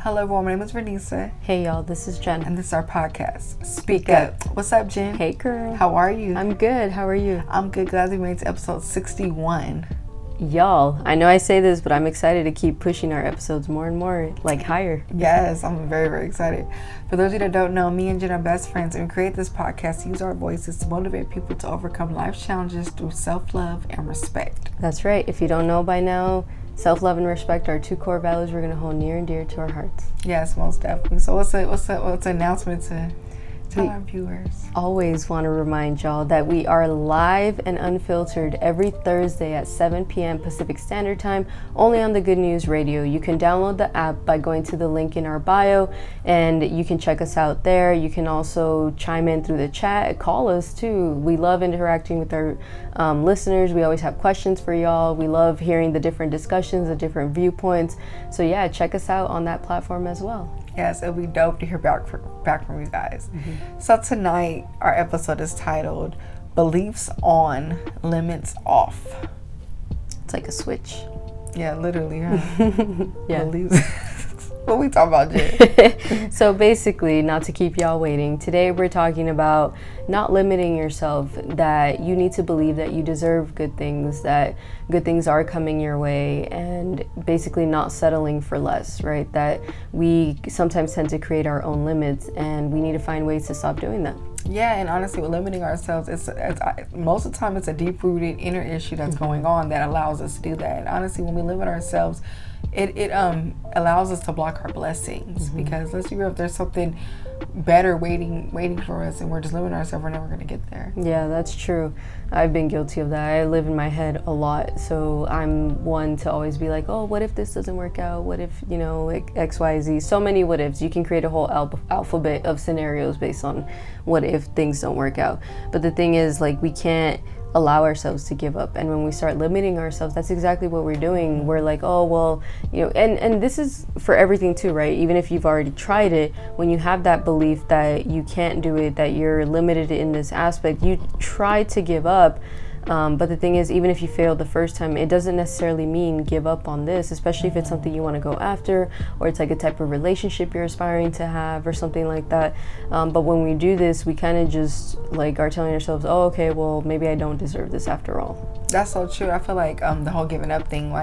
Hello everyone, my name is Renisa. Hey y'all, this is Jen. And this is our podcast, Speak Up. What's up, Jen? Hey girl. How are you? I'm good, how are you? I'm good, glad we made it to episode 61. Y'all, I know I say this, but I'm excited to keep pushing our episodes more and more, like higher. Yes, I'm very, very excited. For those of you that don't know, me and Jen are best friends, and we create this podcast to use our voices to motivate people to overcome life's challenges through self-love and respect. That's right. If you don't know by now, self-love and respect are two core values we're going to hold near and dear to our hearts. Yes, most definitely. So what's the announcement to tell our viewers? Always want to remind y'all that we are live and unfiltered every Thursday at 7 p.m. Pacific Standard Time, only on the Good News Radio. You can download the app by going to the link in our bio, and you can check us out there. You can also chime in through the chat, call us too. We love interacting with our listeners. We always have questions for y'all. We love hearing the different discussions, the different viewpoints. So yeah, check us out on that platform as well. Yes, it'll be dope to hear back from you guys. Mm-hmm. So tonight, our episode is titled Beliefs On, Limits Off. It's like a switch. Yeah, literally, huh? Yeah. Beliefs. What we talking about, Jen? So basically, not to keep y'all waiting, today we're talking about not limiting yourself, that you need to believe that you deserve good things, that good things are coming your way, and basically not settling for less, right? That we sometimes tend to create our own limits, and we need to find ways to stop doing that. Yeah, and honestly, with limiting ourselves, it's most of the time it's a deep-rooted inner issue that's going on that allows us to do that. And honestly, when we limit ourselves, it allows us to block our blessings, because let's be real, if there's something better waiting for us and we're just limiting ourselves, we're never going to get there. Yeah, that's true. I've been guilty of that. I live in my head a lot, so I'm one to always be like, oh, what if this doesn't work out? What if, X, Y, Z? So many what ifs. You can create a whole alphabet of scenarios based on what if things don't work out. But the thing is, we can't allow ourselves to give up. And when we start limiting ourselves, that's exactly what we're doing. We're like, oh, well, and this is for everything too, right? Even if you've already tried it, when you have that belief that you can't do it, that you're limited in this aspect, you try to give up. But the thing is, even if you failed the first time, it doesn't necessarily mean give up on this, especially if it's something you want to go after, or it's like a type of relationship you're aspiring to have or something like that. But when we do this, we kind of just are telling ourselves, oh, okay, well, maybe I don't deserve this after all. That's so true. I feel like the whole giving up thing,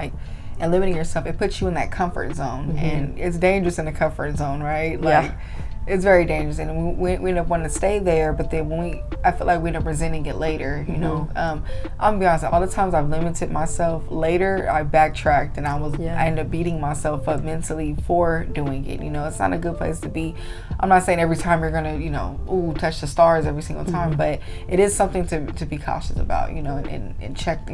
and limiting yourself, it puts you in that comfort zone, and it's dangerous in the comfort zone, right? Yeah. It's very dangerous, and we end up wanting to stay there, but then I feel like we end up resenting it later, I'm gonna be honest, all the times I've limited myself, later I backtracked and I ended up beating myself up mentally for doing it. It's not a good place to be. I'm not saying every time you're gonna, touch the stars every single time, but it is something to be cautious about, and check,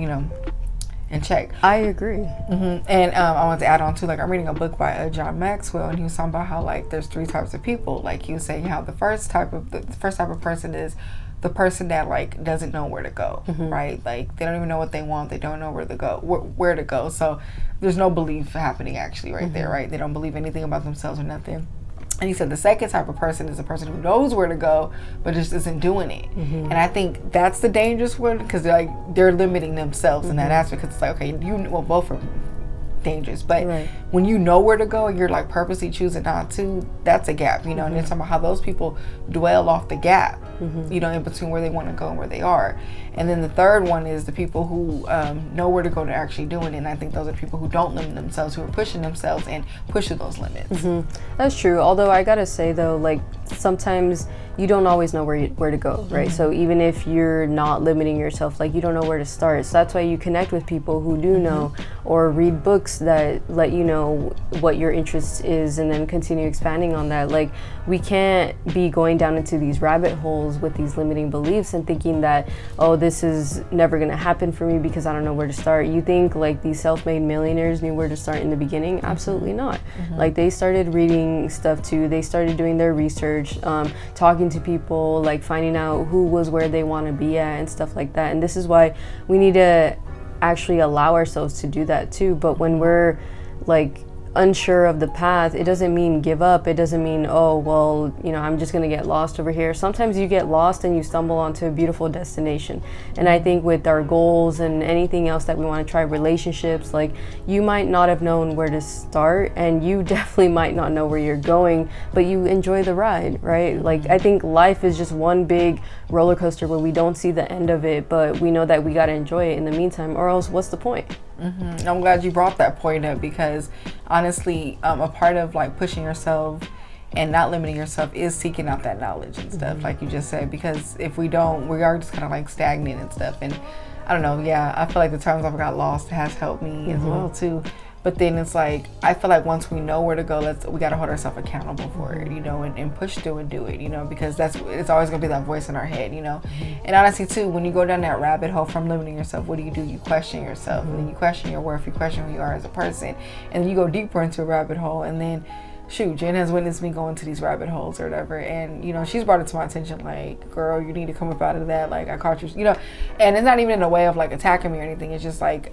and check. I agree. And I want to add on to, I'm reading a book by John Maxwell, and he was talking about how there's three types of people. He was saying how the first type of person is the person that doesn't know where to go, right? They don't even know what they want. They don't know where to go. So there's no belief happening actually right there, right? They don't believe anything about themselves or nothing. And he said the second type of person is a person who knows where to go, but just isn't doing it. And I think that's the dangerous one, because they're limiting themselves in that aspect. Because it's both are dangerous, but when you know where to go and you're purposely choosing not to, that's a gap, and it's talking about how those people dwell off the gap, in between where they want to go and where they are. And then the third one is the people who know where to go to actually doing it. And I think those are the people who don't limit themselves, who are pushing themselves and pushing those limits. That's true. Although I gotta say though, sometimes you don't always know where to go, right? So even if you're not limiting yourself, you don't know where to start. So that's why you connect with people who do know, or read books that let you know what your interest is, and then continue expanding on that. We can't be going down into these rabbit holes with these limiting beliefs and thinking that, oh, this is never going to happen for me because I don't know where to start. You think these self-made millionaires knew where to start in the beginning? Absolutely not. They started reading stuff too. They started doing their research, talking to people, finding out who was where they want to be at and stuff like that. And this is why we need to actually allow ourselves to do that too. But when we're unsure of the path, it doesn't mean give up. It doesn't mean, oh, well, you know, I'm just going to get lost over here. Sometimes you get lost and you stumble onto a beautiful destination. And I think with our goals and anything else that we want to try, relationships, like, you might not have known where to start, and you definitely might not know where you're going, but you enjoy the ride, right? Like, I think life is just one big roller coaster where we don't see the end of it, but we know that we got to enjoy it in the meantime, or else what's the point? I'm glad you brought that point up, because honestly, a part of like pushing yourself and not limiting yourself is seeking out that knowledge and stuff, like you just said, because if we don't, we are just kind of like stagnant and stuff. And I don't know, yeah, I feel like the times I've got lost has helped me as well too. But then it's like, I feel like once we know where to go, we got to hold ourselves accountable for it, you know, and push through and do it, you know, because it's always going to be that voice in our head, you know. And honestly, too, when you go down that rabbit hole from limiting yourself, what do? You question yourself, and then you question your worth, you question who you are as a person, and then you go deeper into a rabbit hole. And then, shoot, Jen has witnessed me going to these rabbit holes or whatever, and, you know, she's brought it to my attention, like, girl, you need to come up out of that, like, I caught you, you know. And it's not even in a way of, like, attacking me or anything. It's just, like,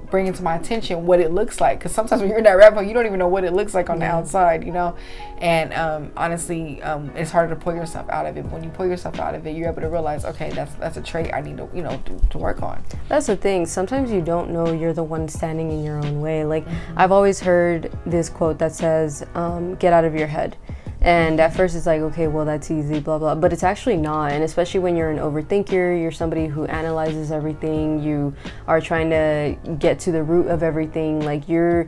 bringing to my attention what it looks like, because sometimes when you're in that rabbit hole, you don't even know what it looks like on the outside, you know. And honestly, it's harder to pull yourself out of it. But when you pull yourself out of it, you're able to realize, okay, that's a trait I need to, you know, to work on. That's the thing. Sometimes you don't know you're the one standing in your own way. Like, I've always heard this quote that says, get out of your head. And at first it's like, okay, well, that's easy, blah, blah. But it's actually not. And especially when you're an overthinker, you're somebody who analyzes everything, you are trying to get to the root of everything. Like, you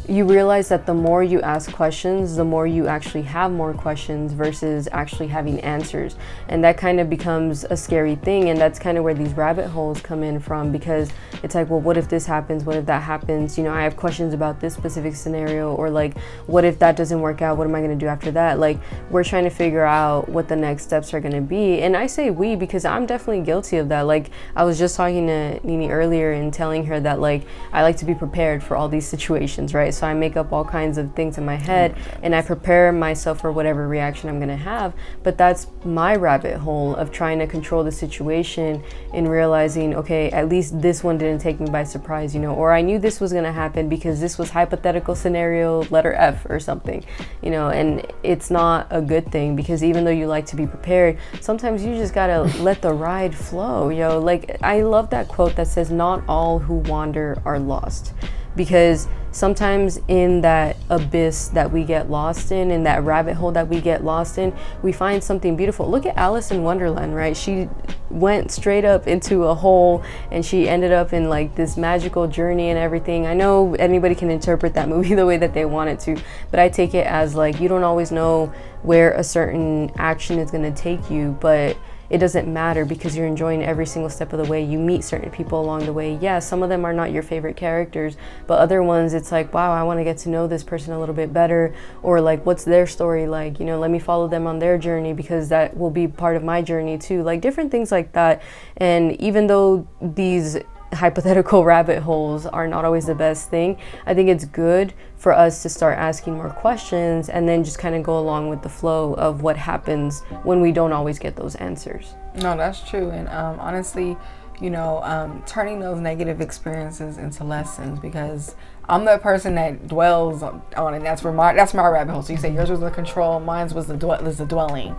realize that the more you ask questions, the more you actually have more questions versus actually having answers. And that kind of becomes a scary thing. And that's kind of where these rabbit holes come in from, because it's like, well, what if this happens? What if that happens? You know, I have questions about this specific scenario, or like, what if that doesn't work out? What am I going to do after that? Like, we're trying to figure out what the next steps are going to be. And I say we, because I'm definitely guilty of that. Like, I was just talking to Nini earlier and telling her that, like, I like to be prepared for all these situations, right? So I make up all kinds of things in my head, and I prepare myself for whatever reaction I'm going to have. But that's my rabbit hole of trying to control the situation and realizing, okay, at least this one didn't take me by surprise, you know, or I knew this was going to happen because this was hypothetical scenario letter F or something, you know. And it's not a good thing, because even though you like to be prepared, sometimes you just got to let the ride flow, you know. Like, I love that quote that says, not all who wander are lost. Because sometimes in that abyss that we get lost in that rabbit hole that we get lost in, we find something beautiful. Look at Alice in Wonderland, right? She went straight up into a hole and she ended up in like this magical journey and everything. I know anybody can interpret that movie the way that they want it to, but I take it as like, you don't always know where a certain action is going to take you, but it doesn't matter, because you're enjoying every single step of the way. You meet certain people along the way. Yeah, some of them are not your favorite characters, but other ones, it's like, wow, I want to get to know this person a little bit better, or like, what's their story like? You know, let me follow them on their journey, because that will be part of my journey too. Like, different things like that. And even though these hypothetical rabbit holes are not always the best thing, I think it's good for us to start asking more questions and then just kind of go along with the flow of what happens when we don't always get those answers. No, that's true. And honestly, you know, turning those negative experiences into lessons, because I'm the person that dwells on it. That's my rabbit hole. So you say yours was the control, mine was the dwelling.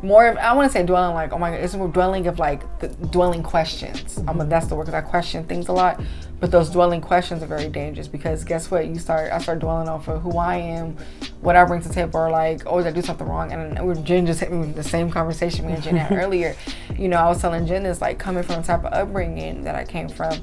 More of, I want to say dwelling, like, oh my God, it's more dwelling of like the dwelling questions. That's the word, because I question things a lot. But those dwelling questions are very dangerous, because guess what? I start dwelling on for who I am, what I bring to the table, or like, oh, did I do something wrong? And Jen just hit me with the same conversation me and Jen had earlier. You know, I was telling Jen this, like, coming from the type of upbringing that I came from,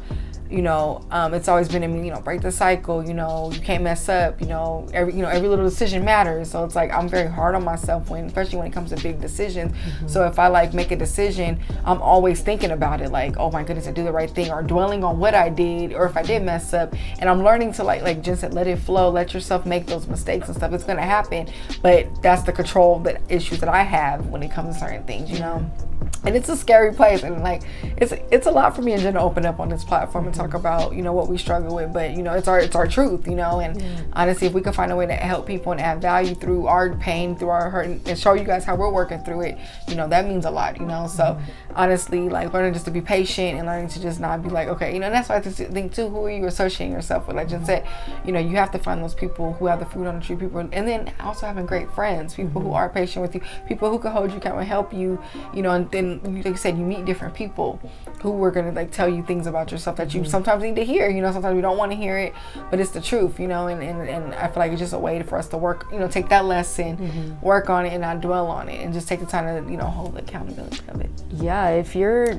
you know, it's always been in me, you know, break the cycle, you know, you can't mess up, every little decision matters. So it's like, I'm very hard on myself especially when it comes to big decisions. So if I like make a decision, I'm always thinking about it, like, oh my goodness, I do the right thing, or dwelling on what I did, or if I did mess up. And I'm learning to like Jen said, let it flow, let yourself make those mistakes and stuff. It's gonna happen, but that's the control issues that I have when it comes to certain things, you know. And it's a scary place, and like it's a lot for me and Jen to open up on this platform and talk about, you know, what we struggle with, but you know, it's our truth, you know. And honestly, if we can find a way to help people and add value through our pain, through our hurt, and show you guys how we're working through it, you know, that means a lot, you know. So honestly, like learning just to be patient and learning to just not be like, okay, you know. And that's why I think too, who are you associating yourself with? Like Jen said, you know, you have to find those people who have the fruit on the tree, people, and then also having great friends, people who are patient with you, people who can hold you accountable and help you, you know. And then like you said, you meet different people who are gonna like tell you things about yourself that you sometimes need to hear, you know. Sometimes we don't want to hear it, but it's the truth, you know. And I feel like it's just a way for us to work, you know, take that lesson, work on it, and not dwell on it, and just take the time to, you know, hold the accountability of it. Yeah, if you're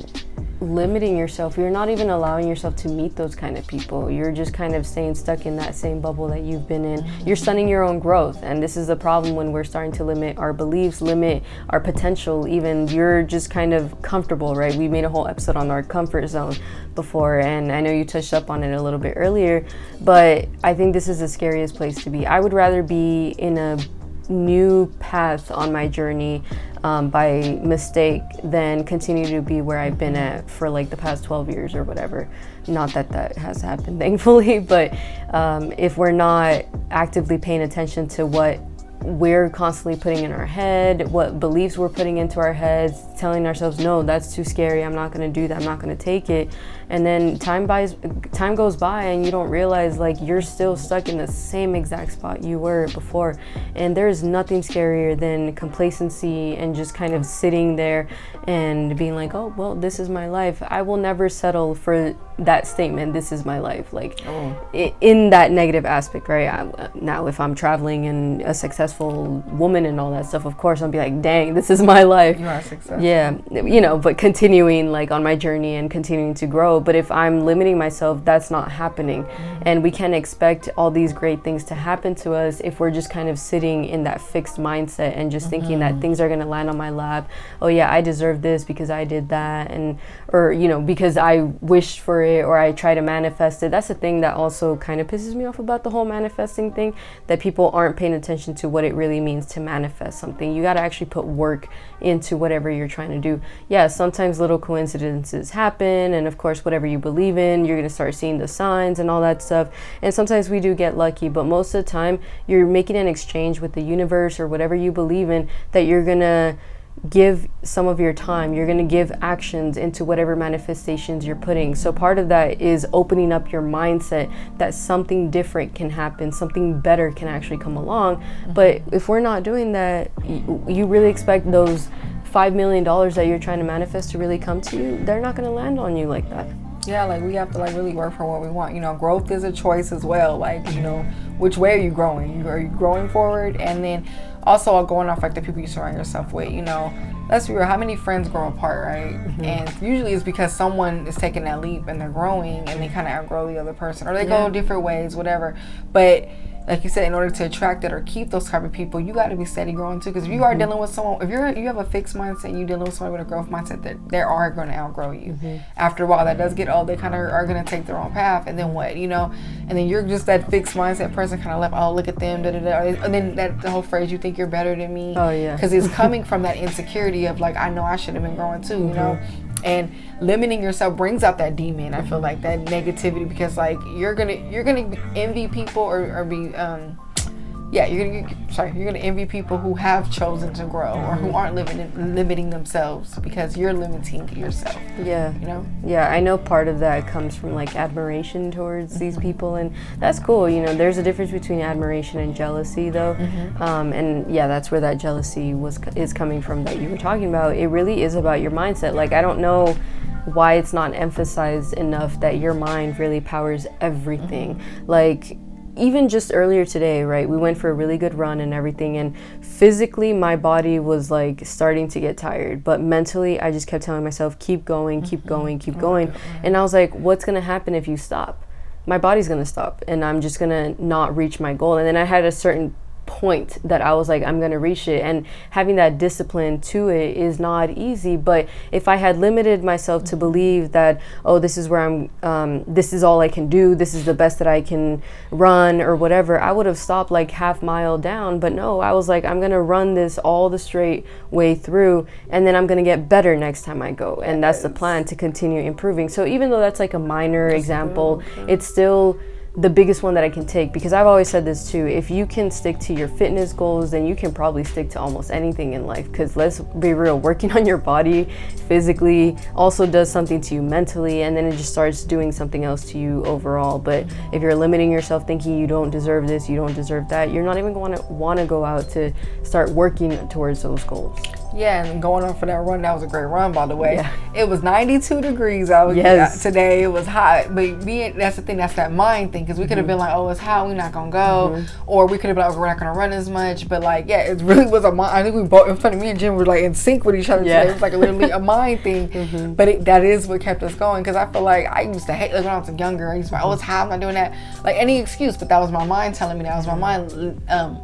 limiting yourself, you're not even allowing yourself to meet those kind of people. You're just kind of staying stuck in that same bubble that you've been in. You're stunning your own growth, and this is the problem when we're starting to limit our beliefs, limit our potential. Even you're just kind of comfortable, right? We made a whole episode on our comfort zone before, and I know you touched up on it a little bit earlier, but I think this is the scariest place to be. I would rather be in a new path on my journey by mistake than continue to be where I've been at for like the past 12 years or whatever. Not that that has happened, thankfully, but if we're not actively paying attention to what we're constantly putting in our head, what beliefs we're putting into our heads, telling ourselves, no, that's too scary, I'm not going to do that, I'm not going to take it. And then time goes by and you don't realize like you're still stuck in the same exact spot you were before. And there's nothing scarier than complacency and just kind of sitting there and being like, oh, well, this is my life. I will never settle for that statement, this is my life, like in that negative aspect, right? Now if I'm traveling and a successful woman and all that stuff, of course I'll be like, dang, this is my life. You are successful. Yeah, you know, but continuing like on my journey and continuing to grow. But if I'm limiting myself, that's not happening. And we can't expect all these great things to happen to us if we're just kind of sitting in that fixed mindset and just thinking that things are going to land on my lap. Oh yeah, I deserve this because I did that, and or you know, because I wished for it or I try to manifest it. That's the thing that also kind of pisses me off about the whole manifesting thing, that people aren't paying attention to what it really means to manifest something. You got to actually put work into whatever you're trying to do. Yeah, sometimes little coincidences happen, and of course whatever you believe in, you're going to start seeing the signs and all that stuff. And sometimes we do get lucky, but most of the time you're making an exchange with the universe or whatever you believe in, that you're going to give some of your time, you're going to give actions into whatever manifestations you're putting. So part of that is opening up your mindset that something different can happen, something better can actually come along. But if we're not doing that, you really expect those $5 million that you're trying to manifest to really come to you, they're not going to land on you like that. Yeah, like we have to like really work for what we want. You know, growth is a choice as well. Like, you know, which way are you growing? Are you growing forward? And then also going off like the people you surround yourself with, you know, let's be real, how many friends grow apart, right? And usually it's because someone is taking that leap and they're growing and they kind of outgrow the other person, or they go different ways, whatever. But like you said, in order to attract it or keep those type of people, you got to be steady growing too. Because if you are dealing with someone, if you have a fixed mindset and you dealing with someone with a growth mindset, that they are going to outgrow you. After a while, that does get old. They kind of are going to take their own path, and then what, you know? And then you're just that fixed mindset person, kind of like, oh, look at them, da da da. And then the whole phrase, you think you're better than me. Oh yeah. Because it's coming from that insecurity of like, I know I should have been growing too, you know. And limiting yourself brings out that demon. I feel like that negativity, because like you're gonna envy people or be you're gonna envy people who have chosen to grow or who aren't limiting themselves because you're limiting yourself. Yeah. You know? Yeah, I know part of that comes from like admiration towards these people, and that's cool. You know, there's a difference between admiration and jealousy though. And yeah, that's where that jealousy is coming from that you were talking about. It really is about your mindset. Like, I don't know why it's not emphasized enough that your mind really powers everything. Like, even just earlier today, right, we went for a really good run and everything, and physically my body was like starting to get tired, but mentally I just kept telling myself, keep going, keep going, keep going. And I was like, what's gonna happen if you stop? My body's gonna stop and I'm just gonna not reach my goal. And then I had a certain point that I was like, I'm gonna reach it. And having that discipline to it is not easy. But if I had limited myself to believe that, oh, this is where this is all I can do, this is the best that I can run or whatever, I would have stopped like half mile down. But no, I was like, I'm gonna run this all the straight way through, and then I'm gonna get better next time I go. And that's the plan, to continue improving. So even though that's like a minor example, it's still the biggest one that I can take, because I've always said this too: if you can stick to your fitness goals, then you can probably stick to almost anything in life. Because let's be real, working on your body physically also does something to you mentally, and then it just starts doing something else to you overall. But if you're limiting yourself, thinking you don't deserve this, you don't deserve that, you're not even going to want to go out to start working towards those goals. Yeah, and going on for that run, that was a great run, by the way. Yeah. It was 92 degrees out today. It was hot, but that's the thing, that's that mind thing, because we could have been like, oh, it's hot, we're not gonna go, or we could have been like, we're not gonna run as much. But like, yeah, it really was a mind. I think we both, in front of me and Jim, were like in sync with each other today. It was like literally a mind thing, but that is what kept us going. Because I feel like I used to hate, like when I was younger, I used to be like, oh, it's hot, I'm not doing that, like any excuse. But that was my mind telling me that. Was my mind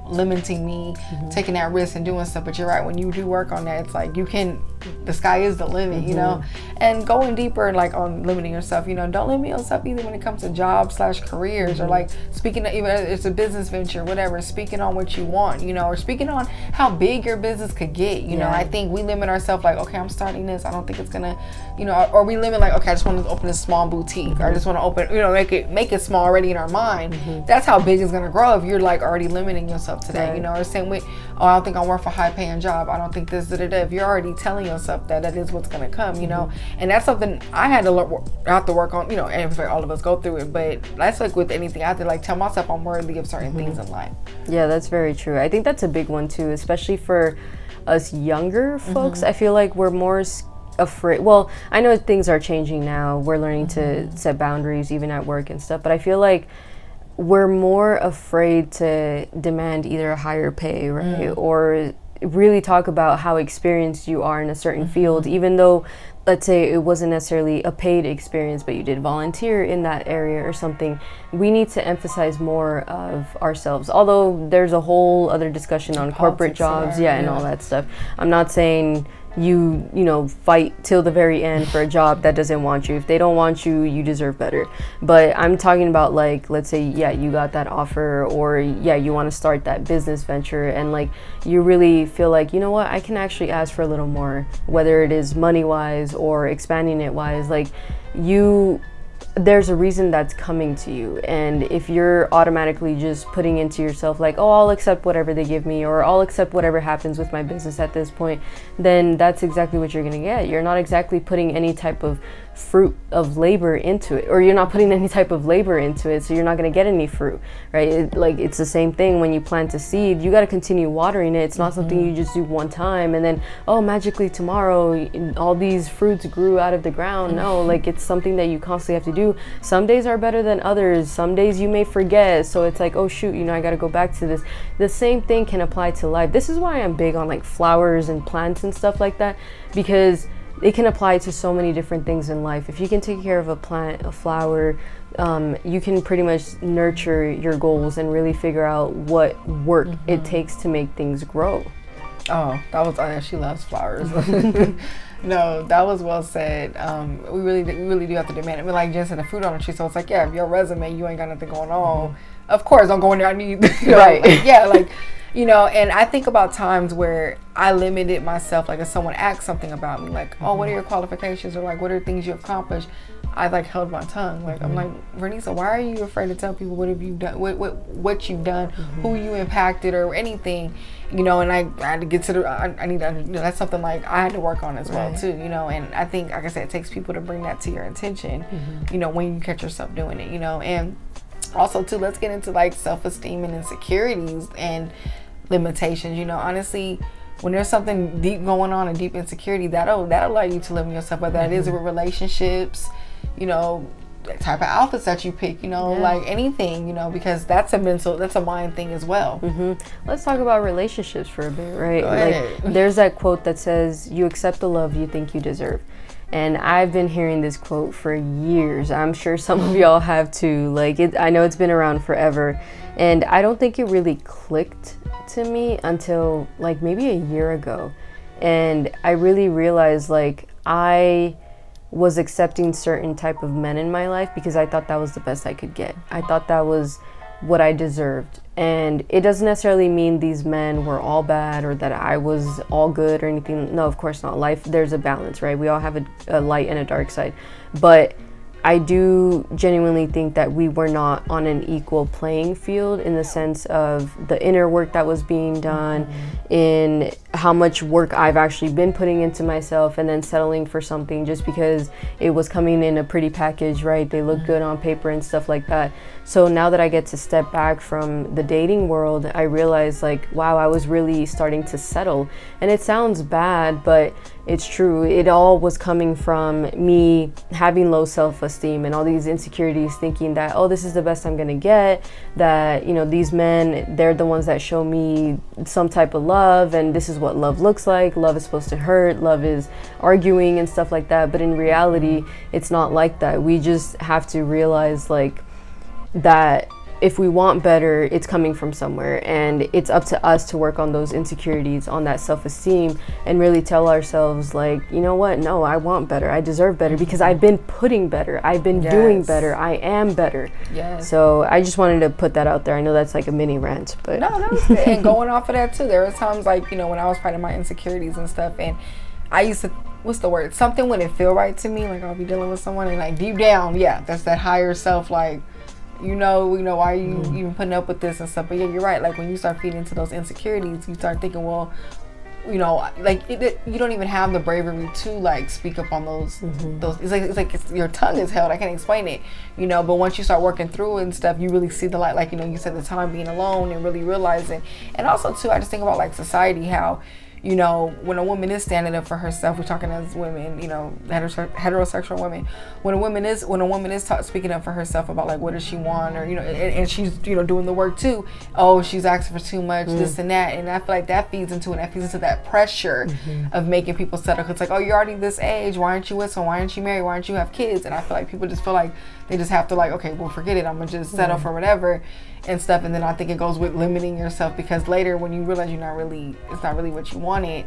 limiting me, taking that risk and doing stuff. But you're right, when you do work on that, it's like the sky is the limit, you know. And going deeper like on limiting yourself, you know, don't limit yourself either when it comes to jobs / careers, or like speaking, even if it's a business venture, whatever, speaking on what you want, you know, or speaking on how big your business could get, you know. I think we limit ourselves like, okay, I'm starting this, I don't think it's gonna, you know, or we limit like, okay, I just want to open a small boutique, or I just want to open, you know, make it small already in our mind. That's how big it's gonna grow if you're like already limiting yourself to that, you know. Or same with, oh, I don't think I'm worth a high paying job, I don't think this, if you're already telling yourself that is what's going to come, you know. And that's something I had to have to work on, you know, and all of us go through it. But that's like with anything, I have to like tell myself I'm worthy of certain things in life. Yeah, that's very true. I think that's a big one too, especially for us younger folks. I feel like we're more afraid. Well, I know things are changing now, we're learning to set boundaries even at work and stuff, but I feel like we're more afraid to demand either a higher pay, right, or really talk about how experienced you are in a certain field, even though, let's say, it wasn't necessarily a paid experience, but you did volunteer in that area or something. We need to emphasize more of ourselves, although there's a whole other discussion on corporate jobs, and all that stuff. I'm not saying you know, fight till the very end for a job that doesn't want you. If they don't want you, you deserve better. But I'm talking about, like, let's say, you got that offer, or you want to start that business venture, and like you really feel like, you know what, I can actually ask for a little more, whether it is money wise or expanding it wise. Like, there's a reason that's coming to you, and if you're automatically just putting into yourself like, oh, I'll accept whatever they give me, or I'll accept whatever happens with my business at this point, then that's exactly what you're gonna get. You're not exactly putting any type of fruit of labor into it, or you're not putting any type of labor into it, so you're not going to get any fruit, right? It's the same thing when you plant a seed. You got to continue watering it. It's not something you just do one time and then, oh, magically tomorrow all these fruits grew out of the ground. No, like, it's something that you constantly have to do. Some days are better than others. Some days you may forget, so it's like, oh shoot, you know, I got to go back to this. The same thing can apply to life. This is why I'm big on like flowers and plants and stuff like that, because it can apply to so many different things in life. If you can take care of a plant, a flower, you can pretty much nurture your goals and really figure out what work it takes to make things grow. Oh, she loves flowers. No, that was well said. We really do have to demand it. I mean, like Jen said, the fruit on the tree. So it's like, if your resume, you ain't got nothing going on. Of course, don't go in there. I need, you know, right? Like, you know. And I think about times where I limited myself. Like, if someone asks something about me, like, oh, what are your qualifications, or like, what are things you accomplished? I like held my tongue. Like, I'm like, Renisa, why are you afraid to tell people what have you done, what you've done, who you impacted, or anything, you know? And I had to get to I need to, you know, that's something like I had to work on as well too, you know. And I think, like I said, it takes people to bring that to your attention, you know, when you catch yourself doing it, you know. And also too, let's get into like self-esteem and insecurities and limitations. You know, honestly, when there's something deep going on, a deep insecurity, that'll allow you to limit yourself, whether that is with relationships, you know, the type of outfits that you pick, you know, like anything, you know, because that's a mind thing as well. Let's talk about relationships for a bit, right? Like, there's that quote that says, you accept the love you think you deserve. And I've been hearing this quote for years. I'm sure some of y'all have too. Like, I know it's been around forever, and I don't think it really clicked to me until like maybe a year ago. And I really realized like I was accepting certain type of men in my life because I thought that was the best I could get. I thought that was what I deserved. And it doesn't necessarily mean these men were all bad or that I was all good or anything. No, of course not. Life, there's a balance, right? We all have a light and a dark side. But I do genuinely think that we were not on an equal playing field in the sense of the inner work that was being done, in how much work I've actually been putting into myself, and then settling for something just because it was coming in a pretty package, right? They look good on paper and stuff like that. So now that I get to step back from the dating world, I realize like, wow, I was really starting to settle. And it sounds bad, but it's true. It all was coming from me having low self-esteem and all these insecurities, thinking that, oh, this is the best I'm gonna get, that, you know, these men, they're the ones that show me some type of love, and this is what love looks like. Love is supposed to hurt, love is arguing and stuff like that. But in reality, it's not like that. We just have to realize like that if we want better, it's coming from somewhere, and it's up to us to work on those insecurities, on that self-esteem, and really tell ourselves like, you know what, no, I want better, I deserve better, because I've been putting better, I've been doing better, I am better. So I just wanted to put that out there. I know that's like a mini rant, but no, that was good. And going off of that too, there was times like, you know, when I was fighting my insecurities and stuff, and I used to, what's the word, something wouldn't feel right to me, like I'll be dealing with someone and like deep down, that's that higher self, like, you know, why are you even putting up with this and stuff? But yeah, you're right. Like when you start feeding into those insecurities, you start thinking, well, you know, like you don't even have the bravery to like speak up on those. It's like your tongue is held. I can't explain it, you know. But once you start working through it and stuff, you really see the light. Like, you know, you said the time being alone and really realizing. And also too, I just think about like society, how, you know, when a woman is standing up for herself, we're talking as women, you know, heterosexual women. When a woman is speaking up for herself about like what does she want, or, you know, and she's, you know, doing the work too. Oh, she's asking for too much, this and that, and I feel like that feeds into that pressure of making people settle. Cause it's like, oh, you're already this age. Why aren't you with someone? Why aren't you married? Why aren't you have kids? And I feel like people just feel like they just have to like, okay, well, forget it. I'm gonna just settle for whatever and stuff. And then I think it goes with limiting yourself, because later when you realize it's not really what you wanted,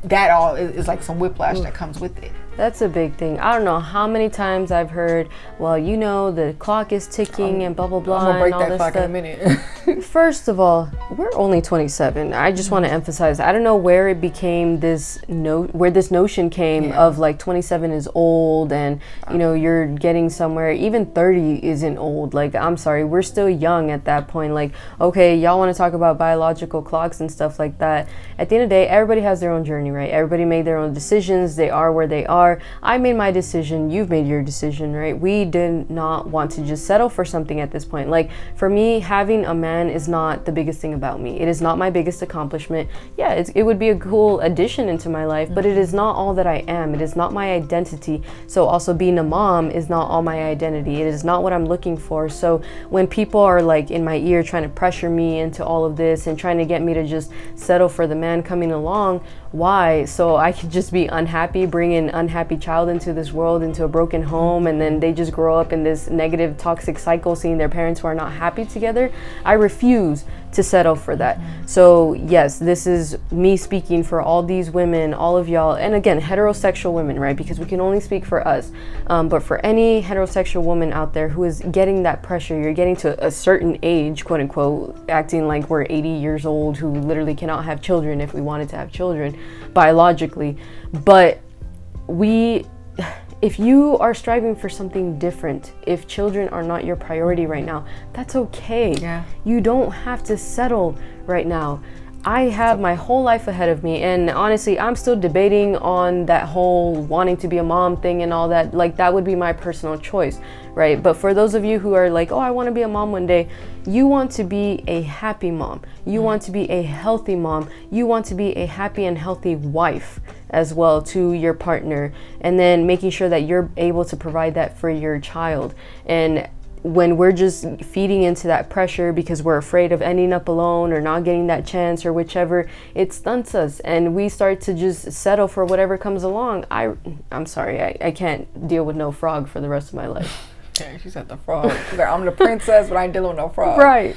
that all is like some whiplash that comes with it. That's a big thing. I don't know how many times I've heard, well, you know, the clock is ticking and blah, blah, blah. I'm gonna break and all that this clock stuff. in a minute. First of all, we're only 27. I just want to emphasize, I don't know where it became where this notion came of like 27 is old, and, you know, you're getting somewhere. Even 30 isn't old. Like, I'm sorry, we're still young at that point. Like, okay, y'all want to talk about biological clocks and stuff like that. At the end of the day, everybody has their own journey, right? Everybody made their own decisions. They are where they are. I made my decision. You've made your decision, right? We did not want to just settle for something at this point. Like, for me, having a man is not the biggest thing about me. It is not my biggest accomplishment. Yeah, it would be a cool addition into my life, but it is not all that I am. It is not my identity. So also being a mom is not all my identity. It is not what I'm looking for. So when people are like in my ear trying to pressure me into all of this and trying to get me to just settle for the man coming along, why? So I could just be unhappy, bring an unhappy child into this world, into a broken home, and then they just grow up in this negative, toxic cycle, seeing their parents who are not happy together. I refuse to settle for that. So yes, this is me speaking for all these women, all of y'all, and again, heterosexual women, right? Because we can only speak for us. But for any heterosexual woman out there who is getting that pressure, you're getting to a certain age, quote unquote, acting like we're 80 years old, who literally cannot have children if we wanted to have children biologically. But if you are striving for something different, if children are not your priority right now, that's okay. You don't have to settle right now. I have my whole life ahead of me, and honestly, I'm still debating on that whole wanting to be a mom thing and all that. Like, that would be my personal choice, right? But for those of you who are like, oh, I want to be a mom one day, you want to be a happy mom. You want to be a healthy mom. You want to be a happy and healthy wife as well to your partner, and then making sure that you're able to provide that for your child. And when we're just feeding into that pressure because we're afraid of ending up alone or not getting that chance or whichever, it stunts us, and we start to just settle for whatever comes along. I'm sorry, I can't deal with no frog for the rest of my life. Okay, she said the frog. She's like, I'm the princess, but I ain't dealing with no frog. Right.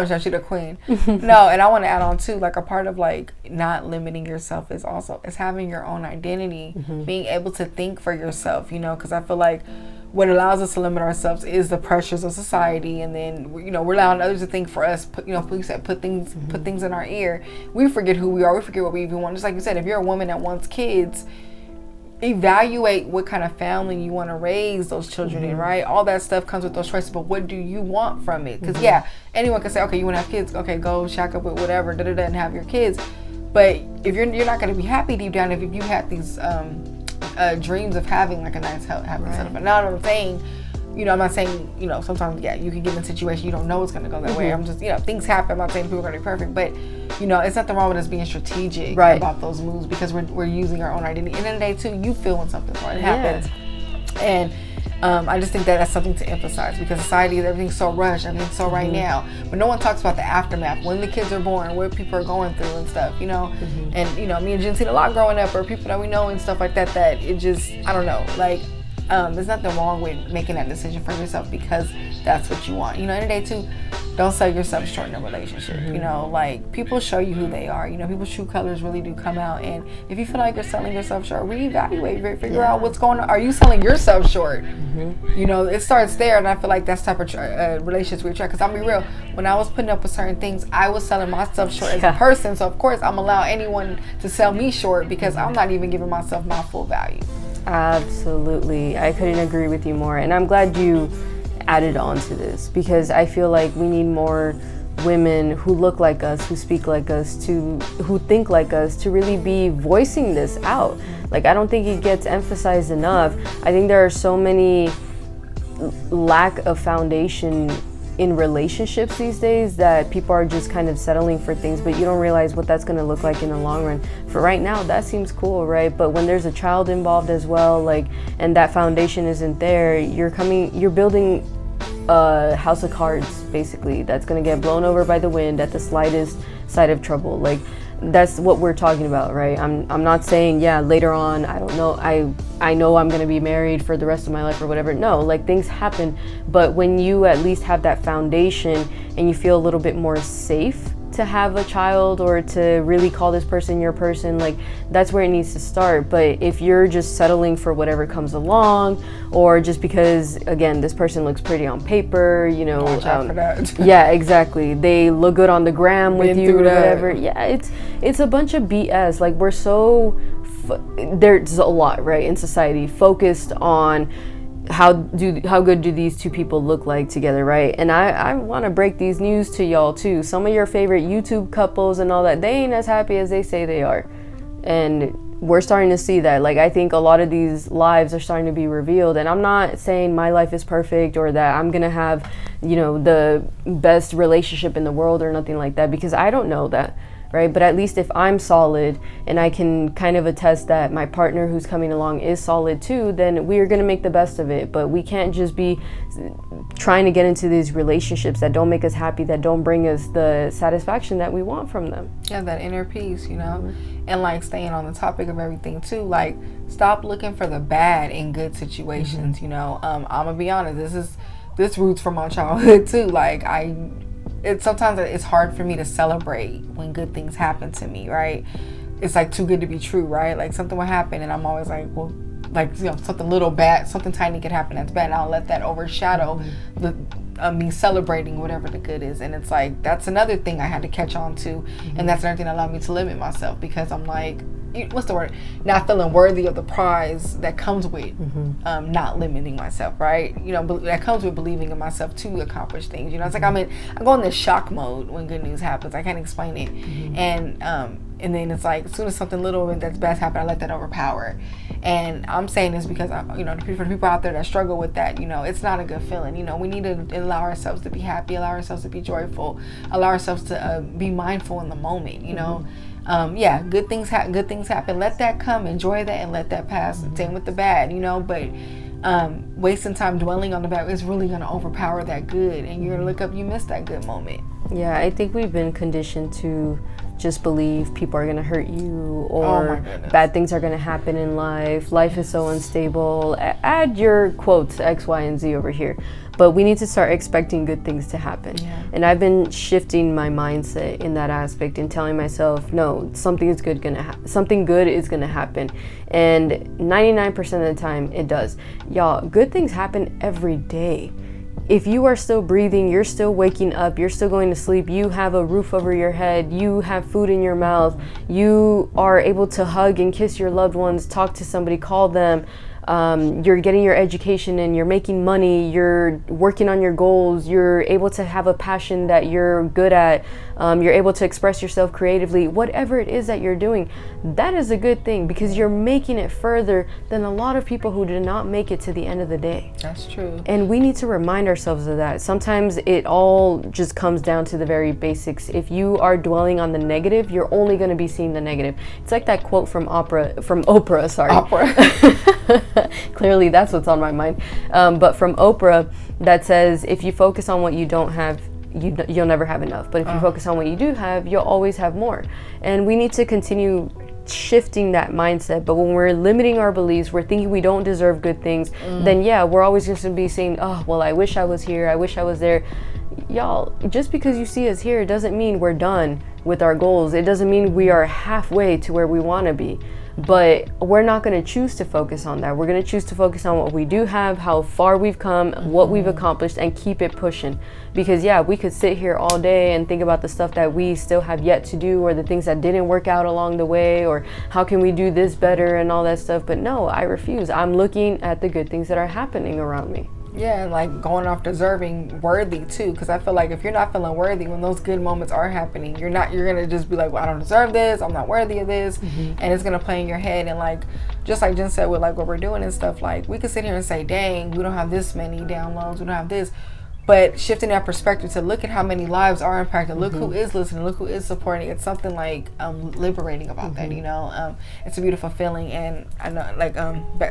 So she the queen. No, and I want to add on too, like a part of like not limiting yourself is having your own identity, being able to think for yourself, you know, because I feel like what allows us to limit ourselves is the pressures of society, and then you know we're allowing others to think for us. Police said put things in our ear. We forget who we are. We forget what we even want. Just like you said, if you're a woman that wants kids, evaluate what kind of family you want to raise those children in, right? All that stuff comes with those choices, but what do you want from it? Because yeah, anyone can say, okay, you want to have kids, okay, go shack up with whatever, and have your kids. But if you're not going to be happy deep down if you had these dreams of having like a nice happy setup. But now what I'm saying, you know, I'm not saying, you know, sometimes you can get in a situation you don't know it's going to go that way. I'm just, you know, things happen. I'm not saying people are going to be perfect, but you know, it's nothing wrong with us being strategic about those moves, because we're using our own identity. And in the day too, you feel when something's wrong, it happens. And I just think that that's something to emphasize, because society, everything's so rushed, everything's so right now, but no one talks about the aftermath, when the kids are born, what people are going through and stuff, you know. And you know, me and Jen seen a lot growing up, or people that we know and stuff like that, that it just, I don't know, like there's nothing wrong with making that decision for yourself because that's what you want, you know. In the day too, don't sell yourself short in a relationship. You know, like people show you who they are, you know, people's true colors really do come out. And if you feel like you're selling yourself short, reevaluate, figure out what's going on. Are you selling yourself short? You know, it starts there. And I feel like that's type of relationships we attract, because I'll be real, when I was putting up with certain things, I was selling myself short as a person. So of course I'm allow anyone to sell me short, because I'm not even giving myself my full value. Absolutely, I couldn't agree with you more. And I'm glad you added on to this, because I feel like we need more women who look like us, who speak like us, who think like us, to really be voicing this out. Like, I don't think it gets emphasized enough. I think there are so many lack of foundation in relationships these days that people are just kind of settling for things, but you don't realize what that's going to look like in the long run. For right now, that seems cool, right? But when there's a child involved as well, like, and that foundation isn't there, you're building a house of cards, basically, that's going to get blown over by the wind at the slightest sign of trouble. Like, that's what we're talking about, right? I'm not saying, yeah, later on, I don't know, I know I'm gonna be married for the rest of my life or whatever. No, like, things happen, but when you at least have that foundation and you feel a little bit more safe to have a child or to really call this person your person, like, that's where it needs to start. But if you're just settling for whatever comes along, or just because, again, this person looks pretty on paper, you know, yeah, exactly, they look good on the gram with you or whatever, yeah, it's a bunch of BS. Like, we're so there's a lot, right, in society focused on how good do these two people look like together, right? And I want to break these news to y'all too. Some of your favorite YouTube couples and all that, they ain't as happy as they say they are. And we're starting to see that. Like, I think a lot of these lives are starting to be revealed. And I'm not saying my life is perfect or that I'm going to have, you know, the best relationship in the world or nothing like that, because I don't know that. Right? But at least if I'm solid and I can kind of attest that my partner who's coming along is solid too, then we are going to make the best of it. But we can't just be trying to get into these relationships that don't make us happy, that don't bring us the satisfaction that we want from them. Yeah, that inner peace, you know. And like, staying on the topic of everything too, like, stop looking for the bad in good situations, you know. I'm gonna be honest, this roots from my childhood too. Like, sometimes it's hard for me to celebrate when good things happen to me, right? It's like too good to be true, right? Like, something will happen and I'm always like, well, like, you know, something little bad, something tiny could happen that's bad, and I'll let that overshadow me celebrating whatever the good is. And it's like, that's another thing I had to catch on to, and that's another thing that allowed me to limit myself, because I'm like, what's the word? Not feeling worthy of the prize that comes with not limiting myself, right? You know, that comes with believing in myself to accomplish things. You know, it's like I go in this shock mode when good news happens. I can't explain it, and then it's like, as soon as something little that's bad happens, I let that overpower. And I'm saying this because you know, for the people out there that struggle with that, you know, it's not a good feeling. You know, we need to allow ourselves to be happy, allow ourselves to be joyful, allow ourselves to be mindful in the moment. You know. Yeah, good things happen. Let that come, enjoy that, and let that pass. Same with the bad, you know. But wasting time dwelling on the bad is really going to overpower that good, and you're going to look up, you missed that good moment. Yeah, I think we've been conditioned to just believe people are going to hurt you, Oh or my goodness. bad things are going to happen in life. Life is so unstable. Add your quotes X, Y, and Z over here. But we need to start expecting good things to happen. Yeah. And I've been shifting my mindset in that aspect and telling myself, no, something good is gonna happen. And 99% of the time it does. Y'all, good things happen every day. If you are still breathing, you're still waking up, you're still going to sleep, you have a roof over your head, you have food in your mouth, you are able to hug and kiss your loved ones, talk to somebody, call them, you're getting your education in, you're making money, you're working on your goals, you're able to have a passion that you're good at, you're able to express yourself creatively, whatever it is that you're doing, that is a good thing, because you're making it further than a lot of people who did not make it to the end of the day. That's true. And we need to remind ourselves of that. Sometimes it all just comes down to the very basics. If you are dwelling on the negative, you're only going to be seeing the negative. It's like that quote from Oprah, sorry. Oprah. Clearly that's what's on my mind. But from Oprah, that says, if you focus on what you don't have, you'll never have enough. But if you focus on what you do have, you'll always have more. And we need to continue shifting that mindset. But when we're limiting our beliefs, we're thinking we don't deserve good things, then yeah, we're always just going to be saying, oh, well, I wish I was here, I wish I was there. Y'all, just because you see us here doesn't mean we're done with our goals. It doesn't mean we are halfway to where we want to be. But we're not going to choose to focus on that. We're going to choose to focus on what we do have, how far we've come, what we've accomplished, and keep it pushing. Because yeah, we could sit here all day and think about the stuff that we still have yet to do, or the things that didn't work out along the way, or how can we do this better and all that stuff. But no, I refuse. I'm looking at the good things that are happening around me. Yeah, and like going off deserving, worthy too, because I feel like if you're not feeling worthy when those good moments are happening, you're gonna just be like, well, I don't deserve this, I'm not worthy of this, and it's gonna play in your head. And like, just like Jen said with like what we're doing and stuff, like we could sit here and say, dang, we don't have this many downloads, we don't have this. But shifting that perspective to look at how many lives are impacted, look who is listening, look who is supporting. It's something like liberating about that, you know. It's a beautiful feeling. And I know, like,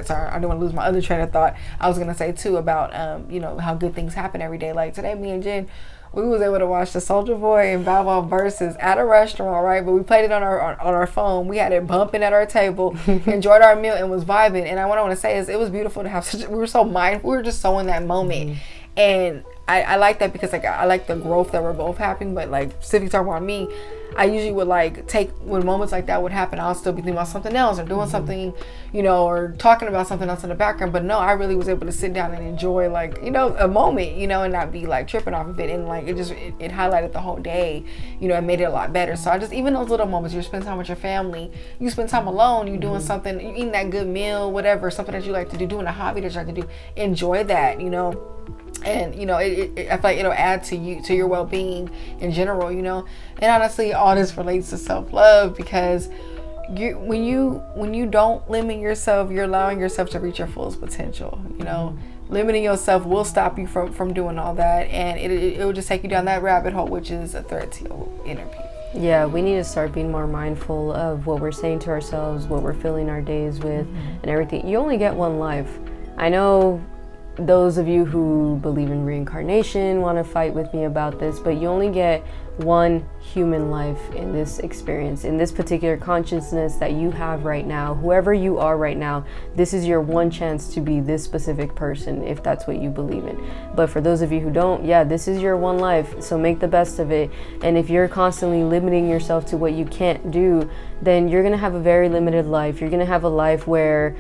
sorry, I don't want to lose my other train of thought. I was gonna say too about you know, how good things happen every day. Like today, me and Jen, we was able to watch the Soulja Boy and Bow Wow verses at a restaurant, right? But we played it on our phone. We had it bumping at our table, enjoyed our meal, and was vibing. And what I want to say is, it was beautiful to have we were so mindful. We were just so in that moment, and I like that because like I like the growth that we're both having. But like specifically talking about me, I usually would like take when moments like that would happen, I'll still be thinking about something else or doing something, you know, or talking about something else in the background. But no, I really was able to sit down and enjoy like, you know, a moment, you know, and not be like tripping off of it. And like it highlighted the whole day, you know, it made it a lot better. So I just, even those little moments, you spend time with your family, you spend time alone, you doing something, you eating that good meal, whatever, something that you like to do, doing a hobby that you like to do, enjoy that, you know. And you know, I feel like it'll add to your well-being in general, you know. And honestly, all this relates to self-love, because when you don't limit yourself, you're allowing yourself to reach your fullest potential, you know. Limiting yourself will stop you from doing all that, and it will just take you down that rabbit hole, which is a threat to your inner peace. Yeah, we need to start being more mindful of what we're saying to ourselves, what we're filling our days with, and everything. You only get one life. I know those of you who believe in reincarnation want to fight with me about this, but you only get one human life in this experience, in this particular consciousness that you have right now. Whoever you are right now, this is your one chance to be this specific person, if that's what you believe in. But for those of you who don't, yeah, this is your one life, so make the best of it. And if you're constantly limiting yourself to what you can't do, then you're going to have a very limited life. You're going to have a life where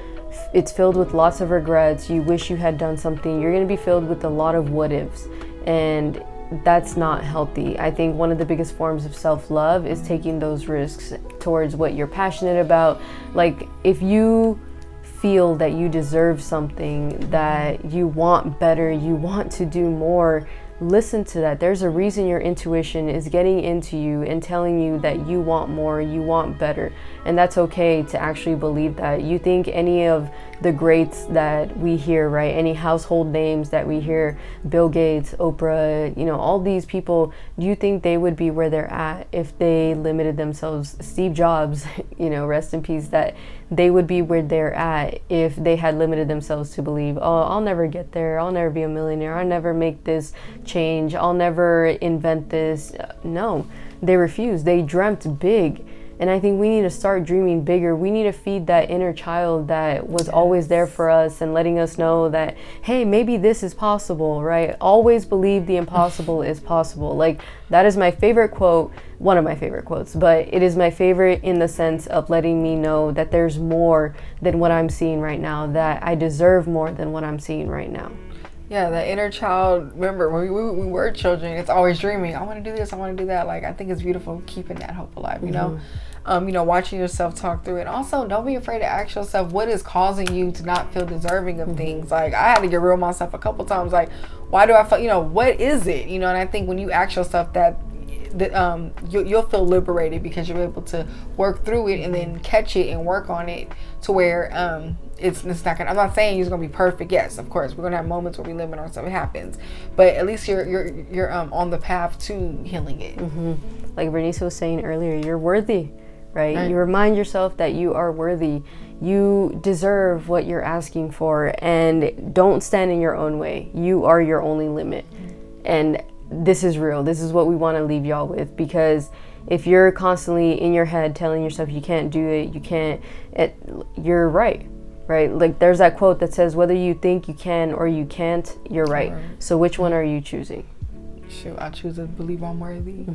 it's filled with lots of regrets. You wish you had done something. You're going to be filled with a lot of what ifs, and that's not healthy. I think one of the biggest forms of self-love is taking those risks towards what you're passionate about. Like, if you feel that you deserve something, that you want better, you want to do more, listen to that. There's a reason your intuition is getting into you and telling you that you want more, you want better. And that's okay to actually believe that. You think any of the greats that we hear, right? Any household names that we hear, Bill Gates, Oprah, you know, all these people, do you think they would be where they're at if they limited themselves? Steve Jobs, you know, rest in peace, that they would be where they're at if they had limited themselves to believe, oh, I'll never get there, I'll never be a millionaire, I'll never make this change, I'll never invent this. No, they refused. They dreamt big. And I think we need to start dreaming bigger. We need to feed that inner child that was always there for us and letting us know that, hey, maybe this is possible, right? Always believe the impossible is possible. Like, that is my favorite quote, one of my favorite quotes, but it is my favorite in the sense of letting me know that there's more than what I'm seeing right now, that I deserve more than what I'm seeing right now. Yeah, the inner child, remember, when we were children, it's always dreaming. I want to do this, I want to do that. Like, I think it's beautiful keeping that hope alive, you know? Watching yourself talk through it. Also, don't be afraid to ask yourself what is causing you to not feel deserving of things. Like, I had to get real with myself a couple times. Like, why do I feel, what is it? And I think when you ask yourself that you'll feel liberated because you're able to work through it and then catch it and work on it to where it's not gonna. I'm not saying it's gonna be perfect. Yes, of course, we're gonna have moments where we limit ourselves. It happens, but at least you're on the path to healing it. Like Bernice was saying earlier, you're worthy, right? You remind yourself that you are worthy. You deserve what you're asking for, and don't stand in your own way. You are your only limit, and this is real. This is what we want to leave y'all with, because if you're constantly in your head telling yourself you can't do it, you're right? Like, there's that quote that says, whether you think you can or you can't, you're right. So which one are you choosing? Shoot, I choose to believe I'm worthy.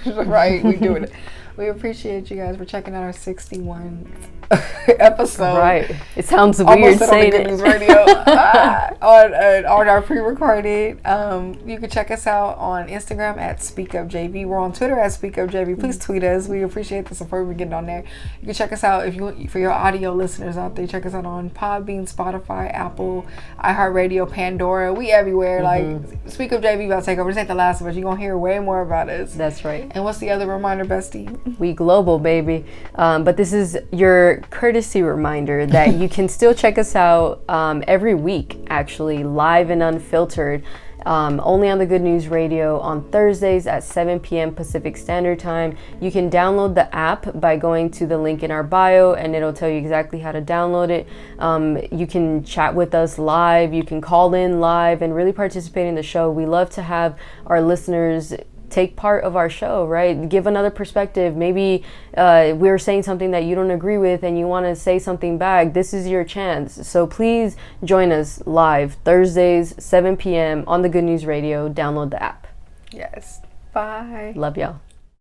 Right, we do it. We appreciate you guys for checking out our 61 episode. Right, it sounds almost weird saying on the Good News Radio on our pre-recorded. You can check us out on Instagram at SpeakUpJV. We're on Twitter at SpeakUpJV. Please tweet us. We appreciate the support we're getting on there. You can check us out for your audio listeners out there. Check us out on Podbean, Spotify, Apple, iHeartRadio, Pandora. We everywhere. Like, SpeakUpJV about to take over. This ain't the last of us. You're gonna hear way more about us. That's right. And what's the other reminder, bestie? We global, baby. But this is your courtesy reminder that you can still check us out every week, actually, live and unfiltered, only on the Good News Radio on Thursdays at 7 p.m. Pacific Standard Time. You can download the app by going to the link in our bio, and it'll tell you exactly how to download it. You can chat with us live. You can call in live and really participate in the show. We love to have our listeners take part of our show, right? Give another perspective. Maybe we're saying something that you don't agree with and you want to say something back. This is your chance. So please join us live Thursdays, 7 p.m. on the Good News Radio. Download the app. Yes. Bye. Love y'all.